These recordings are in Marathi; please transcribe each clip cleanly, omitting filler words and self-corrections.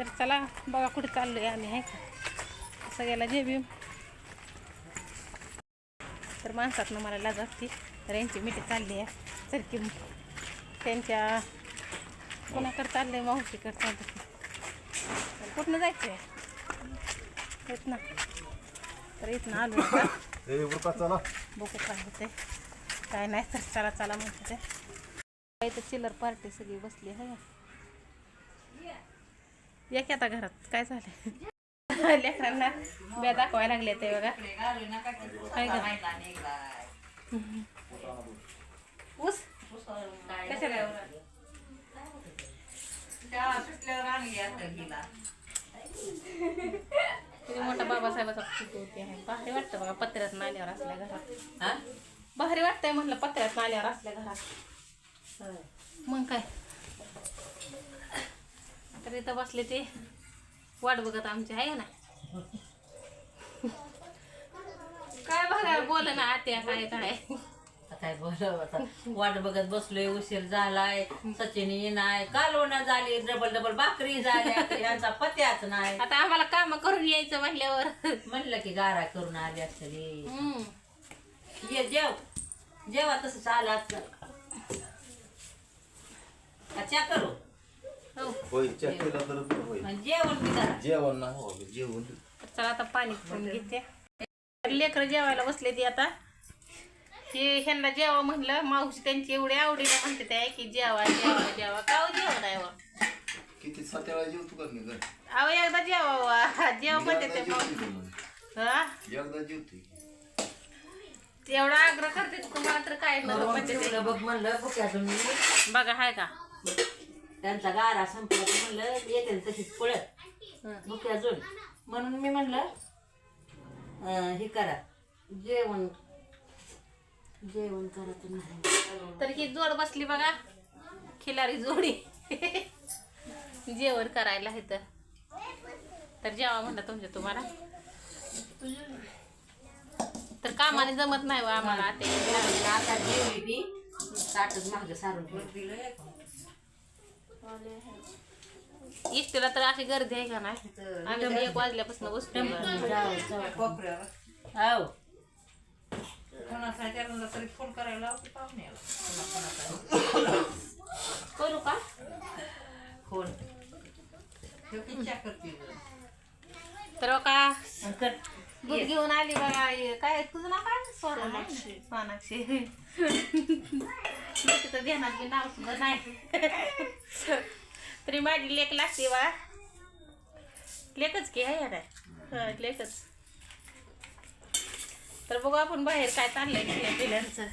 तर चला बघा कुठे चाललोय आम्ही आहे का सगळ्याला जेबी. तर माणसात मला लाज असते. तर यांची मिठी चालली आहे चरकी त्यांच्या कोणाकडे चाललंय मावशीकडे चालतं. कुठनं जायचं आहे इथनं. तर इथनं आलो चला बघू काय होते काय नाही. तर चला चला म्हणते ते इथं चिल्लर पार्टी सगळी बसली आहे. या की आता घरात काय झालं लेकरांना ब्या दाखवायला लागले ते बघा. काय ऊस कशाला किती मोठा बाबासाहेबाचा फोटो होते आहे. भारी वाटतं बघा पत्र्यात नाल्यावर असल्या घरात. भारी वाटतंय म्हटलं पत्र्यात नाल्यावर असल्या घरात. मग काय तर इथं बसले ते वाट बघत आमची आहे ना. काय बघा बोल ना आत्या काय काय काय बोलावं आता. वाट बघत बसलोय उशीर झालाय. सचिनी नाही कालवणं झाली डबल डबल भाकरी झाल्या यांचा पत्याच नाही. आता आम्हाला काम करून यायचं म्हणल्यावर म्हणलं की गारा करून आली असतली. ये जेव जेवा तसंच आला च्या करू होय चेक केला तर होय जेवण बी करा. जेवण ना हो जेवण. चला आता पाणी पिऊन घेते. लेकरं जेवायला बसले ती आता. हे ह्यांना जेवा म्हणलं मावशी त्यांची एवढी आवडीने म्हणते ते की जेवा जेवा जेवा का जेवण आहे वा. किती 7 वेळा जेवतो का मी घर. अहो एकदा जेवा जेव म्हणते ते हा एकदा जेवते. एवढा आग्रह करते तुम्हाला तर काय म्हणलं बघ म्हणलं भुक्यातून बघा हाय का त्यांचा गारा संपला की म्हणलं येते तशीच पळत भुक्या अजून म्हणून मी म्हणलं हे करा जेवण जेवण करायचं नाही. तर ही जोड बसली बघा खिलारी जोडी जेवण करायला इथं. तर जेवा म्हणलं तुमच्या तुम्हाला तर कामाने जमत नाही वा आम्हाला. आता जेवली ती ताटच मागं सारून ठेवलं. इष्टीला तर अशी गर्दी आहे का नाही. आम्ही 1 वाजल्यापासून बसतो. हो तरी फोन करायला करू का फोन तर का दूध घेऊन आली बघा. काय तुझं नाव काय सोनाक्षी सोनाक्षी तिथं ध्यानात बी नाव सुद्धा नाही. तरी माझी लेक लागते बा. लेकच की आहे ना लेकच. तर बघू आपण बाहेर काय चाललंय खेळ्या पिल्यांचं.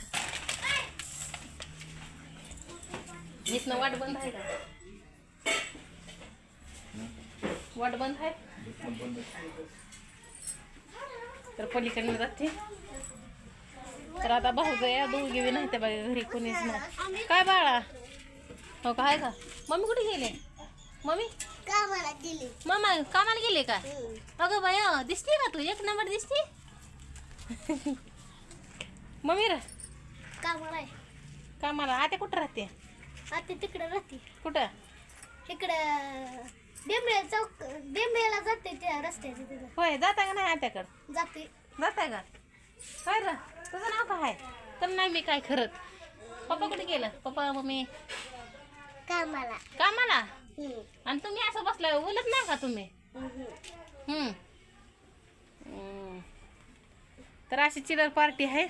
इथनं वाट बंद आहे का वाट बंद आहे. तर पलीकडनं जाते. तर आता भाऊ या दोघी बी नाही त्या बघा घरी कोणीच नाही. काय बाळा हो का आहे का. मम्मी कुठे गेले मम्मी कामाला गेली. मम्मा कामाला गेले का. अगं बाय दिसते का तू 1 नंबर दिसते. मम्मी रे कामाला आहे. कामाला आत्या कुठं राहते. आता तिकडे राहते. कुठं इकडं बेंबळे चौक बेंबळेला जाते त्या रस्त्याच्या तिथं होय जाता का नाही आत्याकडं जाते. जाताय का काय र तुझं नाव काय तर नाही मी काय करत. पप्पा कुठे गेलं पप्पा मम्मी कामाला. कामाला. आणि तुम्ही असं बसलाय बोलत नाही का तुम्ही. तर अशी चिल्लर पार्टी आहे.